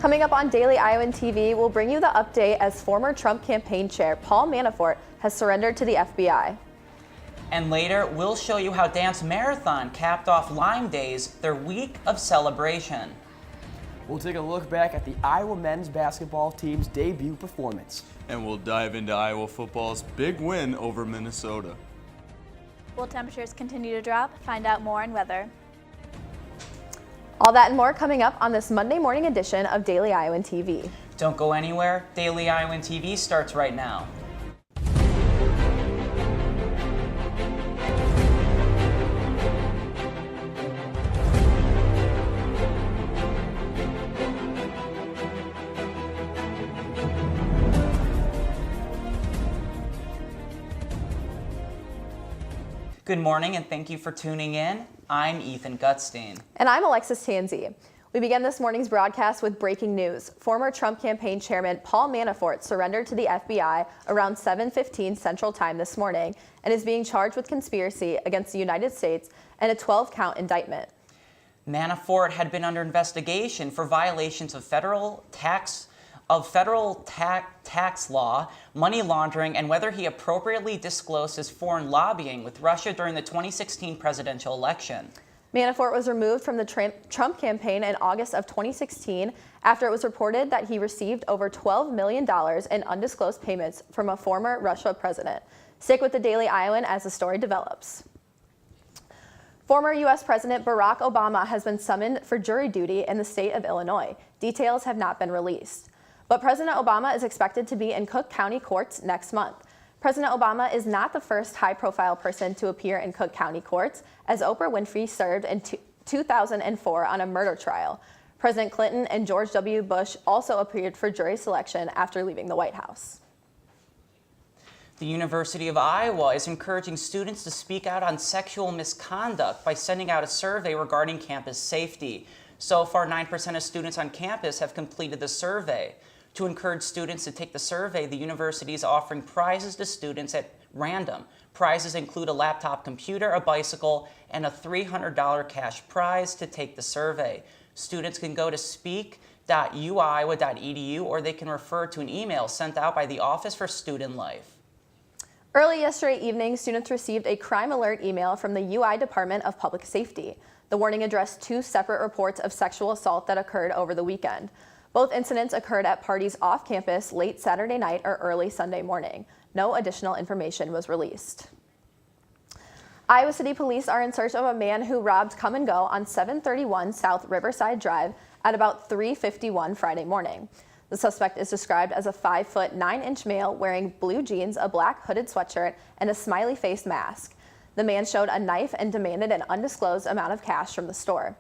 Coming up on Daily Iowan TV, we'll bring you the update as former Trump campaign chair Paul Manafort has surrendered to the FBI. And later, we'll show you how Dance Marathon capped off Lyme Days, their week of celebration. We'll take a look back at the Iowa men's basketball team's debut performance. And we'll dive into Iowa football's big win over Minnesota. Will temperatures continue to drop? Find out more in weather. All that and more coming up on this Monday morning edition of Daily Iowan TV. Don't go anywhere. Daily Iowan TV starts right now. Good morning and thank you for tuning in. I'm Ethan Gutstein. And I'm Alexis Tanzi. We begin this morning's broadcast with breaking news. Former Trump campaign chairman Paul Manafort surrendered to the FBI around 7:15 Central Time this morning and is being charged with conspiracy against the United States and a 12-count indictment. Manafort had been under investigation for violations of federal tax law, money laundering, and whether he appropriately disclosed his foreign lobbying with Russia during the 2016 presidential election. Manafort was removed from the Trump campaign in August of 2016 after it was reported that he received over $12 million in undisclosed payments from a former Russia president. Stick with the Daily Iowan as the story develops. Former U.S. President Barack Obama has been summoned for jury duty in the state of Illinois. Details have not been released. But President Obama is expected to be in Cook County courts next month. President Obama is not the first high-profile person to appear in Cook County courts, as Oprah Winfrey served in 2004 on a murder trial. President Clinton and George W. Bush also appeared for jury selection after leaving the White House. The University of Iowa is encouraging students to speak out on sexual misconduct by sending out a survey regarding campus safety. So far, 9% of students on campus have completed the survey. To encourage students to take the survey, the university is offering prizes to students at random. Prizes include a laptop computer, a bicycle, and a $300 cash prize to take the survey. Students can go to speak.uiowa.edu or they can refer to an email sent out by the Office for Student Life. Early yesterday evening, students received a crime alert email from the UI Department of Public Safety. The warning addressed two separate reports of sexual assault that occurred over the weekend. Both incidents occurred at parties off campus late Saturday night or early Sunday morning. No additional information was released. Iowa City Police are in search of a man who robbed Come and Go on 731 South Riverside Drive at about 3:51 Friday morning. The suspect is described as a 5-foot 9-inch male wearing blue jeans, a black hooded sweatshirt, and a smiley face mask. The man showed a knife and demanded an undisclosed amount of cash from the store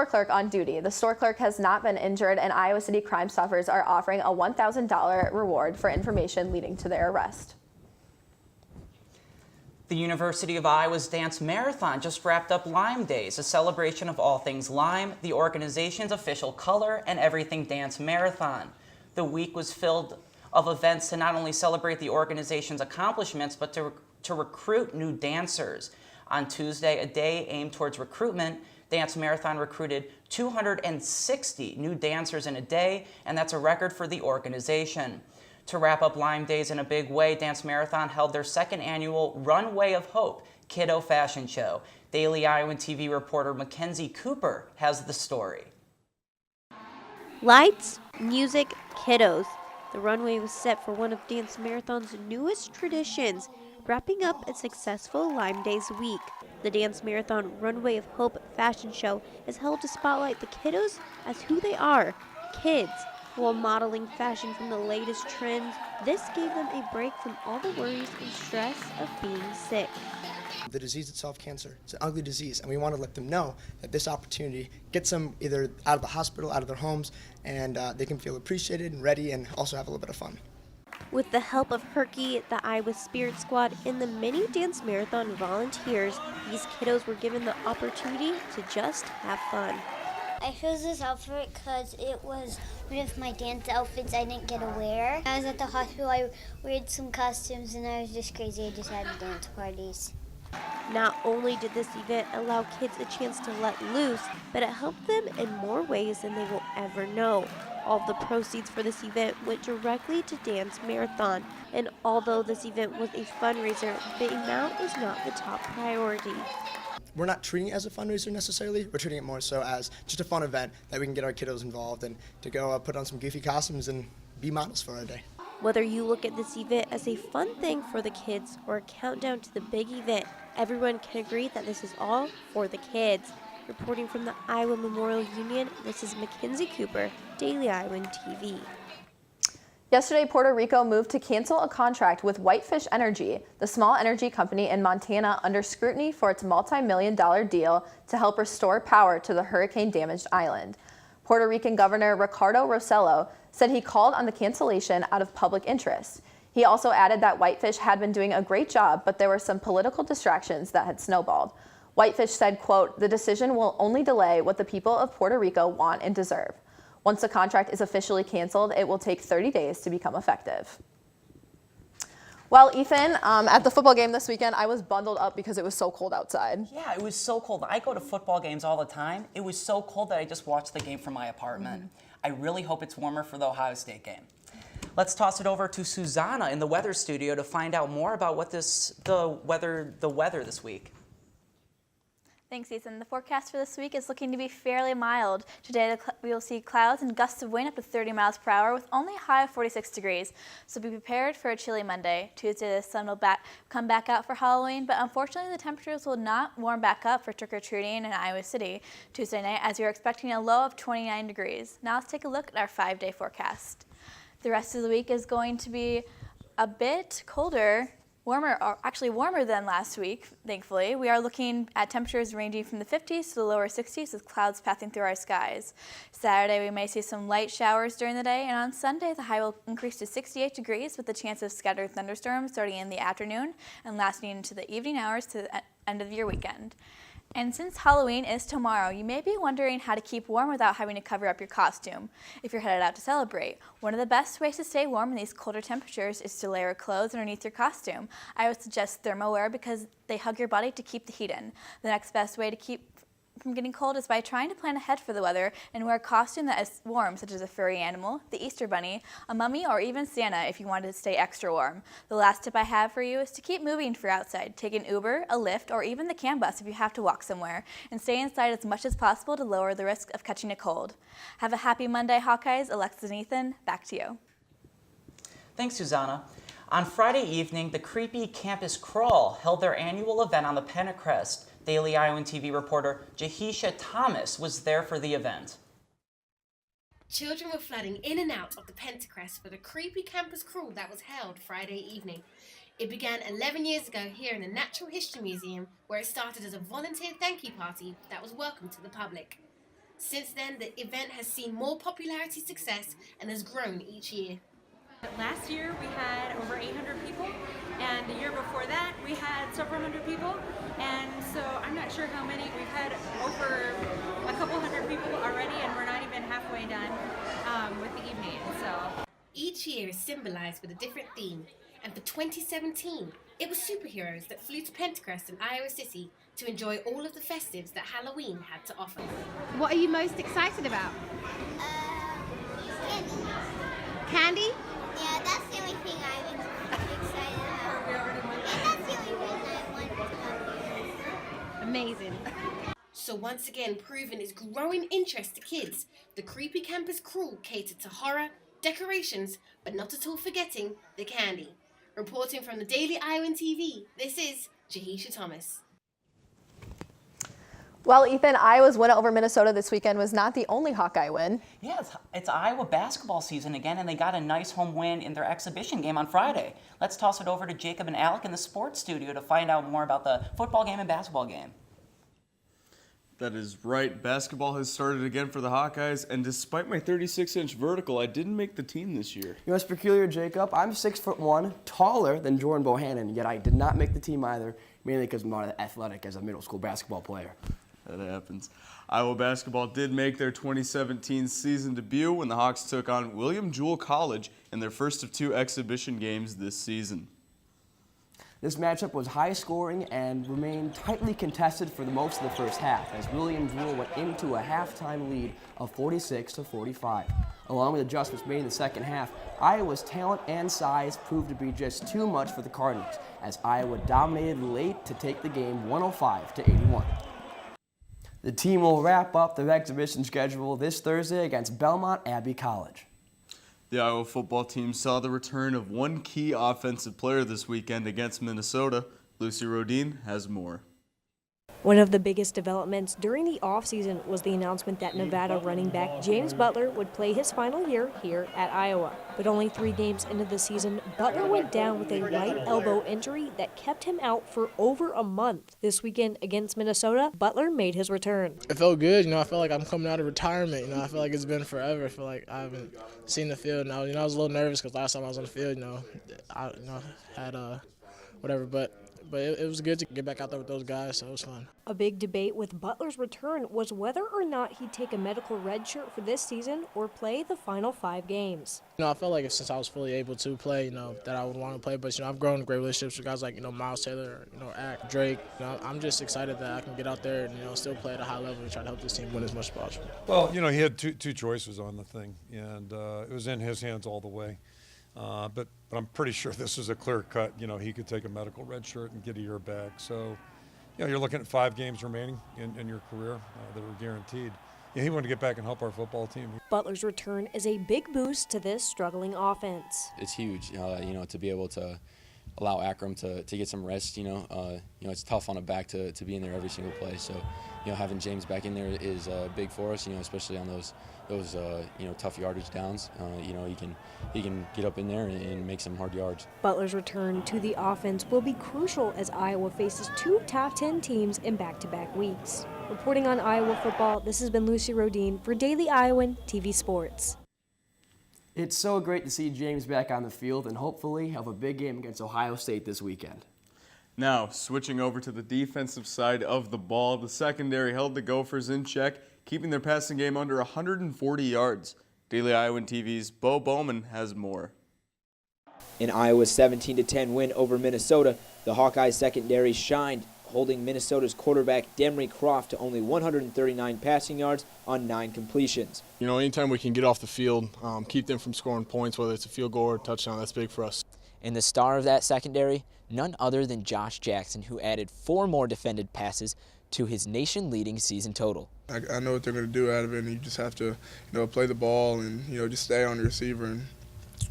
clerk on duty. The store clerk has not been injured, and Iowa City Crime Stoppers are offering a $1,000 reward for information leading to their arrest. The University of Iowa's Dance Marathon just wrapped up Lyme Days, a celebration of all things Lyme, the organization's official color, and everything Dance Marathon. The week was filled of events to not only celebrate the organization's accomplishments, but to recruit new dancers. On Tuesday, a day aimed towards recruitment, Dance Marathon recruited 260 new dancers in a day, and that's a record for the organization. To wrap up Lyme Days in a big way, Dance Marathon held their second annual Runway of Hope Kiddo Fashion Show. Daily Iowan TV reporter Mackenzie Cooper has the story. Lights, music, kiddos. The runway was set for one of Dance Marathon's newest traditions, wrapping up a successful Lyme Days week. The Dance Marathon Runway of Hope fashion show is held to spotlight the kiddos as who they are, kids. While modeling fashion from the latest trends, this gave them a break from all the worries and stress of being sick. The disease itself, cancer, it's an ugly disease, and we want to let them know that this opportunity gets them either out of the hospital, out of their homes, and they can feel appreciated and ready and also have a little bit of fun. With the help of Herky, the Iowa Spirit Squad, and the many Dance Marathon volunteers, these kiddos were given the opportunity to just have fun. I chose this outfit because it was one of my dance outfits I didn't get to wear. I was at the hospital, I weared some costumes, and I was just crazy. I just had dance parties. Not only did this event allow kids a chance to let loose, but it helped them in more ways than they will ever know. All of the proceeds for this event went directly to Dance Marathon, and although this event was a fundraiser, the amount is not the top priority. We're not treating it as a fundraiser necessarily. We're treating it more so as just a fun event that we can get our kiddos involved and to go put on some goofy costumes and be models for our day. Whether you look at this event as a fun thing for the kids or a countdown to the big event, everyone can agree that this is all for the kids. Reporting from the Iowa Memorial Union, this is Mackenzie Cooper, Daily Iowan TV. Yesterday, Puerto Rico moved to cancel a contract with Whitefish Energy, the small energy company in Montana, under scrutiny for its multi-million-dollar deal to help restore power to the hurricane-damaged island. Puerto Rican Governor Ricardo Rossello said he called on the cancellation out of public interest. He also added that Whitefish had been doing a great job, but there were some political distractions that had snowballed. Whitefish said, quote, "The decision will only delay what the people of Puerto Rico want and deserve. Once the contract is officially canceled, it will take 30 days to become effective." Well, Ethan, at the football game this weekend, I was bundled up because it was so cold outside. Yeah, it was so cold. I go to football games all the time. It was so cold that I just watched the game from my apartment. I really hope it's warmer for the Ohio State game. Let's toss it over to Susanna in the weather studio to find out more about what the weather this week. Thanks, Ethan. The forecast for this week is looking to be fairly mild. Today, we will see clouds and gusts of wind up to 30 miles per hour with only a high of 46 degrees. So be prepared for a chilly Monday. Tuesday, the sun will come back out for Halloween, but unfortunately, the temperatures will not warm back up for trick-or-treating in Iowa City Tuesday night, as we are expecting a low of 29 degrees. Now let's take a look at our 5-day forecast. The rest of the week is going to be a bit colder, warmer than last week, thankfully. We are looking at temperatures ranging from the 50s to the lower 60s with clouds passing through our skies. Saturday, we may see some light showers during the day, and on Sunday, the high will increase to 68 degrees with the chance of scattered thunderstorms starting in the afternoon and lasting into the evening hours to the end of your weekend. And since Halloween is tomorrow, you may be wondering how to keep warm without having to cover up your costume if you're headed out to celebrate. One of the best ways to stay warm in these colder temperatures is to layer clothes underneath your costume. I would suggest thermal wear because they hug your body to keep the heat in. The next best way to keep from getting cold is by trying to plan ahead for the weather and wear a costume that is warm, such as a furry animal, the Easter Bunny, a mummy, or even Santa if you wanted to stay extra warm. The last tip I have for you is to keep moving for outside. Take an Uber, a Lyft, or even the CAN bus if you have to walk somewhere, and stay inside as much as possible to lower the risk of catching a cold. Have a happy Monday, Hawkeyes. Alexis and Ethan, back to you. Thanks, Susanna. On Friday evening, the Creepy Campus Crawl held their annual event on the Pentecrest. Daily Iowan TV reporter Jahisha Thomas was there for the event. Children were flooding in and out of the Pentecrest for the Creepy Campus Crawl that was held Friday evening. It began 11 years ago here in the Natural History Museum, where it started as a volunteer thank you party that was welcome to the public. Since then, the event has seen more popularity, success, and has grown each year. Last year we had over 800 people, and the year before that we had several hundred people, and so I'm not sure how many. We've had over a couple hundred people already, and we're not even halfway done with the evening. So each year is symbolized with a different theme, and for 2017 it was superheroes that flew to Pentecrest in Iowa City to enjoy all of the festives that Halloween had to offer. What are you most excited about? Candy. Candy? Yeah, that's the only thing I'm excited about. And that's the only reason I wanted to come here. Amazing. So once again, proving its growing interest to kids, the Creepy Campus Crawl catered to horror, decorations, but not at all forgetting the candy. Reporting from the Daily Iowan TV, this is Jahisha Thomas. Well, Ethan, Iowa's win over Minnesota this weekend was not the only Hawkeye win. Yeah, it's Iowa basketball season again, and they got a nice home win in their exhibition game on Friday. Let's toss it over to Jacob and Alec in the sports studio to find out more about the football game and basketball game. That is right. Basketball has started again for the Hawkeyes, and despite my 36-inch vertical, I didn't make the team this year. You know what's peculiar, Jacob? I'm 6'1", taller than Jordan Bohannon, yet I did not make the team either, mainly because I'm not athletic as a middle school basketball player. That happens. Iowa basketball did make their 2017 season debut when the Hawks took on William Jewell College in their first of 2 exhibition games this season. This matchup was high scoring and remained tightly contested for the most of the first half as Williams Rule went into a halftime lead of 46-45. Along with adjustments made in the second half, Iowa's talent and size proved to be just too much for the Cardinals as Iowa dominated late to take the game 105-81. The team will wrap up their exhibition schedule this Thursday against Belmont Abbey College. The Iowa football team saw the return of one key offensive player this weekend against Minnesota. Lucy Rodin has more. One of the biggest developments during the offseason was the announcement that Nevada running back James Butler would play his final year here at Iowa. But only 3 games into the season, Butler went down with a right elbow injury that kept him out for over a month. This weekend against Minnesota, Butler made his return. It felt good. I feel like I'm coming out of retirement. I feel like it's been forever. I feel like I haven't seen the field now. I was a little nervous because last time I was on the field, I had whatever, but it was good to get back out there with those guys, so it was fun. A big debate with Butler's return was whether or not he'd take a medical red shirt for this season or play the final 5 games. I felt like since I was fully able to play, that I would want to play. But, I've grown great relationships with guys like, Miles Taylor, Ack, Drake. I'm just excited that I can get out there and, still play at a high level and try to help this team win as much as possible. Well, he had two choices on the thing, and it was in his hands all the way. But I'm pretty sure this is a clear cut. He could take a medical red shirt and get a year back. So, you're looking at 5 games remaining in your career that are guaranteed. He wanted to get back and help our football team. Butler's return is a big boost to this struggling offense. It's huge, to be able to allow Akram to get some rest. It's tough on a back to be in there every single play. So, having James back in there is big for us. Especially on those tough yardage downs. He can get up in there and make some hard yards. Butler's return to the offense will be crucial as Iowa faces 2 top 10 teams in back-to-back weeks. Reporting on Iowa football, this has been Lucy Rodin for Daily Iowan TV Sports. It's so great to see James back on the field and hopefully have a big game against Ohio State this weekend. Now, switching over to the defensive side of the ball, the secondary held the Gophers in check, keeping their passing game under 140 yards. Daily Iowan TV's Bo Bowman has more. In Iowa's 17-10 win over Minnesota, the Hawkeyes secondary shined, holding Minnesota's quarterback Demry Croft to only 139 passing yards on 9 completions. Anytime we can get off the field, keep them from scoring points, whether it's a field goal or a touchdown, that's big for us. And the star of that secondary, none other than Josh Jackson, who added 4 more defended passes to his nation-leading season total. I know what they're going to do out of it, and you just have to, play the ball and, just stay on the receiver, and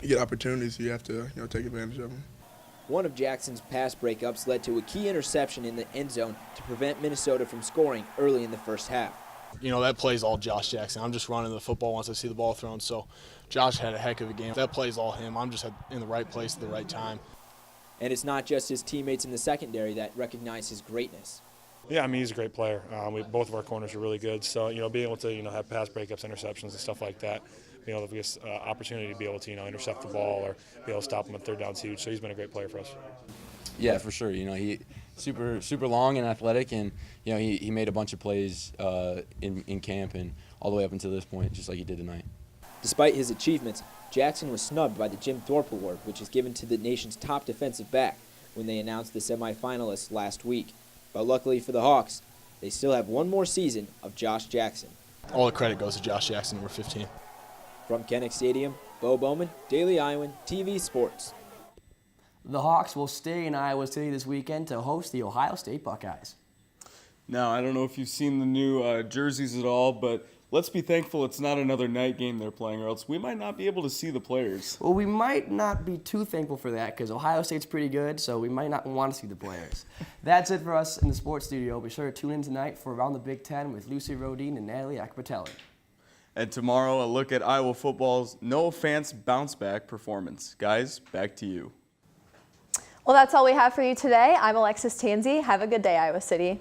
you get opportunities, so you have to, take advantage of them. One of Jackson's pass breakups led to a key interception in the end zone to prevent Minnesota from scoring early in the first half. That play's all Josh Jackson. I'm just running the football once I see the ball thrown, so Josh had a heck of a game. That play's all him. I'm just in the right place at the right time. And it's not just his teammates in the secondary that recognize his greatness. Yeah, he's a great player. Both of our corners are really good, so being able to have pass breakups, interceptions, and stuff like that, being able to give us opportunity to be able to intercept the ball or be able to stop him on 3rd down is huge. So he's been a great player for us. Yeah, for sure. He super long and athletic, and he made a bunch of plays in camp and all the way up until this point, just like he did tonight. Despite his achievements, Jackson was snubbed by the Jim Thorpe Award, which is given to the nation's top defensive back, when they announced the semifinalists last week. But luckily for the Hawks, they still have one more season of Josh Jackson. All the credit goes to Josh Jackson, number 15. From Kinnick Stadium, Bo Bowman, Daily Iowan TV Sports. The Hawks will stay in Iowa City this weekend to host the Ohio State Buckeyes. Now, I don't know if you've seen the new jerseys at all, but let's be thankful it's not another night game they're playing, or else we might not be able to see the players. Well, we might not be too thankful for that because Ohio State's pretty good, so we might not want to see the players. That's it for us in the sports studio. Be sure to tune in tonight for Around the Big Ten with Lucy Rodin and Natalie Akpatelli. And tomorrow, a look at Iowa football's no-offense bounce-back performance. Guys, back to you. Well, that's all we have for you today. I'm Alexis Tansey. Have a good day, Iowa City.